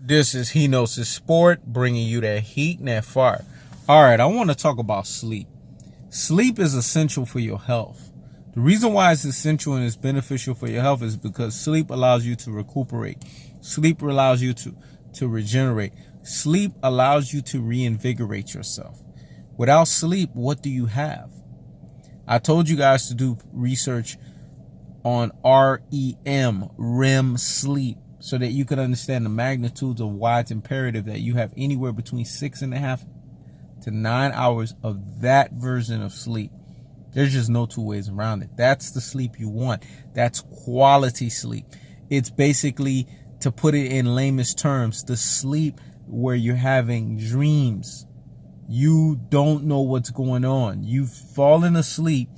This is He Knows His Sport, bringing you that heat and that fire. All right, I want to talk about sleep. Sleep is essential for your health. The reason why it's essential and it's beneficial for your health is because sleep allows you to recuperate. Sleep allows you to regenerate. Sleep allows you to reinvigorate yourself. Without sleep, what do you have? I told you guys to do research on REM sleep, so that you can understand the magnitudes of why it's imperative that you have anywhere between 6.5 to 9 hours of that version of sleep. There's just no two ways around it. That's the sleep you want. That's quality sleep. It's basically, to put it in lamest terms, the sleep where you're having dreams. You don't know what's going on. You've fallen asleep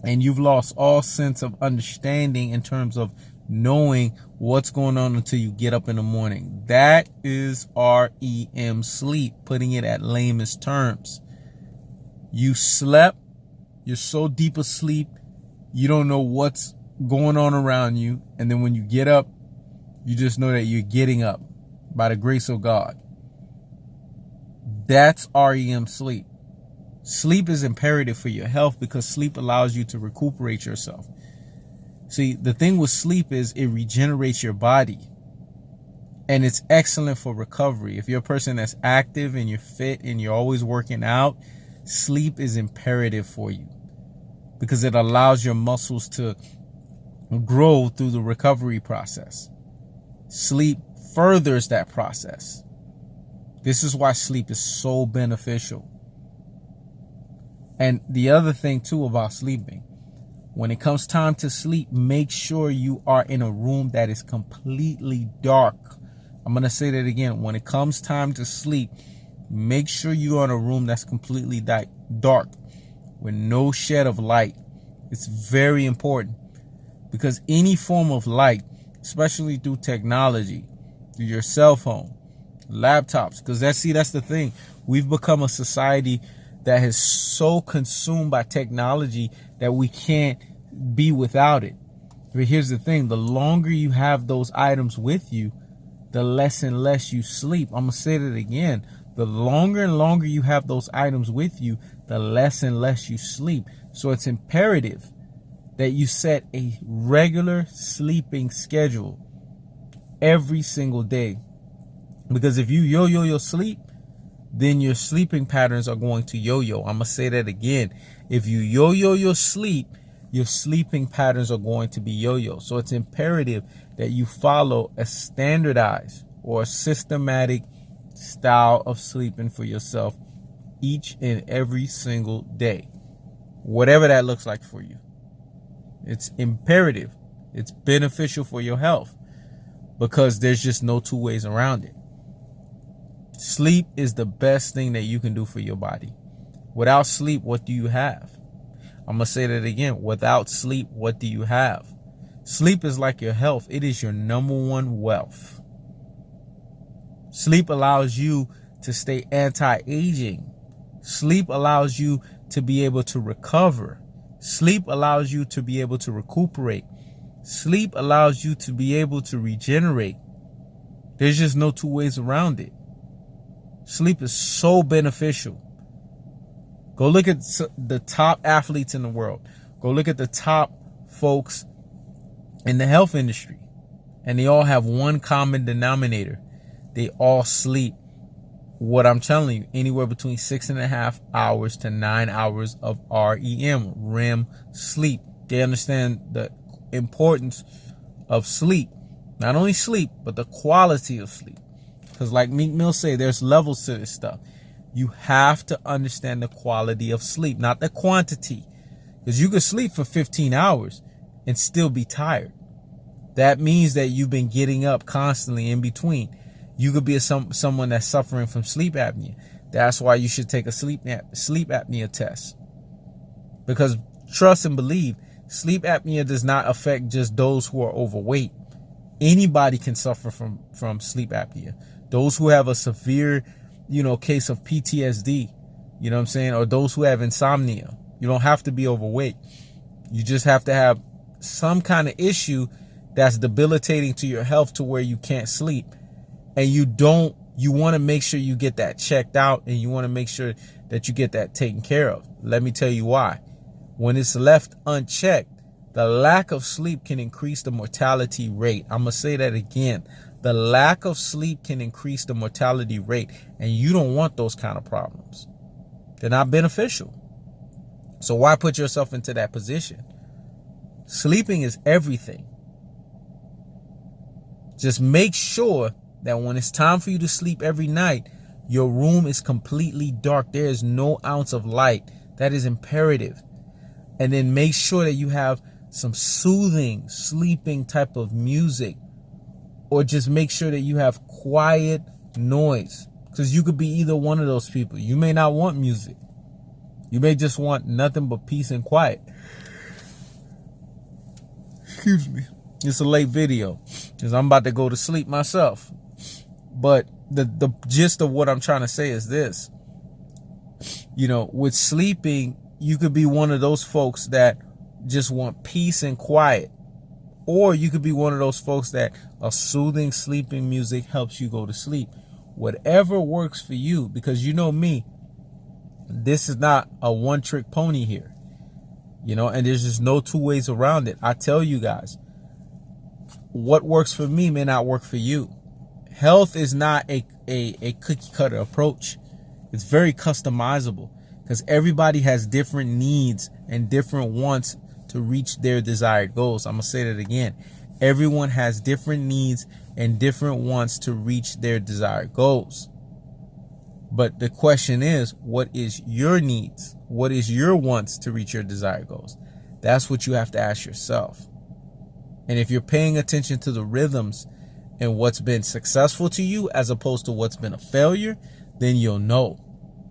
and you've lost all sense of understanding in terms of knowing what's going on until you get up in the morning. That is REM sleep, putting it at lamest terms. You slept, you're so deep asleep, you don't know what's going on around you. And then when you get up, you just know that you're getting up by the grace of God. That's REM sleep. Sleep is imperative for your health because sleep allows you to recuperate yourself. See, the thing with sleep is it regenerates your body, and it's excellent for recovery. If you're a person that's active and you're fit and you're always working out, sleep is imperative for you because it allows your muscles to grow through the recovery process. Sleep furthers that process. This is why sleep is so beneficial. And the other thing too about sleeping, when it comes time to sleep, make sure you are in a room that is completely dark. I'm going to say that again. When it comes time to sleep, make sure you're in a room that's completely dark with no shed of light. It's very important because any form of light, especially through technology, through your cell phone, laptops, because that's the thing. We've become a society that is so consumed by technology that we can't be without it. But here's the thing. The longer you have those items with you, the less and less you sleep. I'm going to say that again. The longer and longer you have those items with you, the less and less you sleep. So it's imperative that you set a regular sleeping schedule every single day. Because if you yo-yo your sleep, then your sleeping patterns are going to yo-yo. I'm going to say that again. If you yo-yo your sleep, your sleeping patterns are going to be yo-yo. So it's imperative that you follow a standardized or a systematic style of sleeping for yourself each and every single day. Whatever that looks like for you. It's imperative. It's beneficial for your health because there's just no two ways around it. Sleep is the best thing that you can do for your body. Without sleep, what do you have? I'm going to say that again. Without sleep, what do you have? Sleep is like your health. It is your number one wealth. Sleep allows you to stay anti-aging. Sleep allows you to be able to recover. Sleep allows you to be able to recuperate. Sleep allows you to be able to regenerate. There's just no two ways around it. Sleep is so beneficial. Go look at the top athletes in the world. Go look at the top folks in the health industry. And they all have one common denominator. They all sleep. What I'm telling you, anywhere between 6.5 hours to 9 hours of REM sleep. They understand the importance of sleep. Not only sleep, but the quality of sleep. Because like Meek Mill say, there's levels to this stuff. You have to understand the quality of sleep, not the quantity. Because you could sleep for 15 hours and still be tired. That means that you've been getting up constantly in between. You could be someone that's suffering from sleep apnea. That's why you should take a sleep apnea test. Because trust and believe, sleep apnea does not affect just those who are overweight. Anybody can suffer from sleep apnea. Those who have a severe, case of PTSD, what I'm saying? Or those who have insomnia. You don't have to be overweight. You just have to have some kind of issue that's debilitating to your health to where you can't sleep. and you want to make sure you get that checked out, and you want to make sure that you get that taken care of. Let me tell you why. When it's left unchecked, the lack of sleep can increase the mortality rate. I'm going to say that again. The lack of sleep can increase the mortality rate, and you don't want those kind of problems. They're not beneficial. So why put yourself into that position? Sleeping is everything. Just make sure that when it's time for you to sleep every night, your room is completely dark. There is no ounce of light. That is imperative. And then make sure that you have some soothing, sleeping type of music, or just make sure that you have quiet noise, because you could be either one of those people. You may not want music. You may just want nothing but peace and quiet. Excuse me. It's a late video because I'm about to go to sleep myself. But the gist of what I'm trying to say is this. You know, with sleeping, you could be one of those folks that just want peace and quiet. Or you could be one of those folks that a soothing sleeping music helps you go to sleep. Whatever works for you, because you know me, this is not a one-trick pony here. You know, and there's just no two ways around it. I tell you guys, what works for me may not work for you. Health is not a cookie cutter approach. It's very customizable because everybody has different needs and different wants to reach their desired goals. I'm going to say that again. Everyone has different needs and different wants to reach their desired goals. But the question is, what is your needs? What is your wants to reach your desired goals? That's what you have to ask yourself. And if you're paying attention to the rhythms and what's been successful to you as opposed to what's been a failure, then you'll know.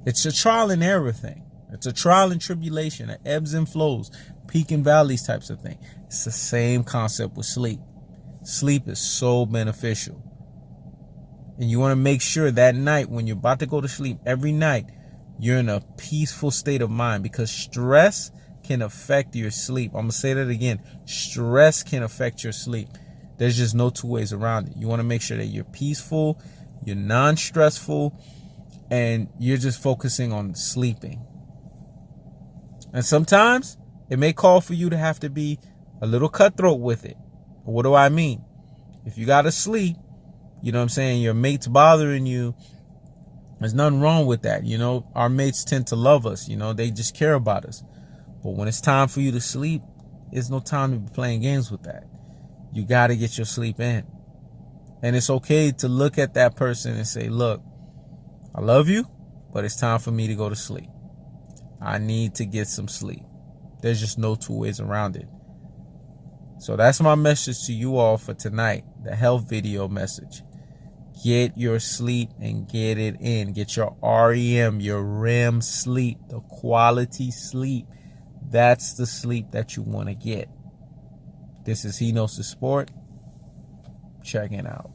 It's a trial and error thing. It's a trial and tribulation, an ebbs and flows, peak and valleys types of thing. It's the same concept with sleep. Sleep is so beneficial. And you want to make sure that night when you're about to go to sleep, every night, you're in a peaceful state of mind, because stress can affect your sleep. I'm going to say that again. Stress can affect your sleep. There's just no two ways around it. You want to make sure that you're peaceful, you're non-stressful, and you're just focusing on sleeping. And sometimes it may call for you to have to be a little cutthroat with it. What do I mean? If you got to sleep, you know what I'm saying, your mate's bothering you, there's nothing wrong with that. You know, our mates tend to love us. You know, they just care about us. But when it's time for you to sleep, there's no time to be playing games with that. You got to get your sleep in. And it's okay to look at that person and say, look, I love you, but it's time for me to go to sleep. I need to get some sleep. There's just no two ways around it. So that's my message to you all for tonight, the health video message. Get your sleep and get it in. Get your REM, your REM sleep, the quality sleep. That's the sleep that you want to get. This is He Knows the Sport. Checking out.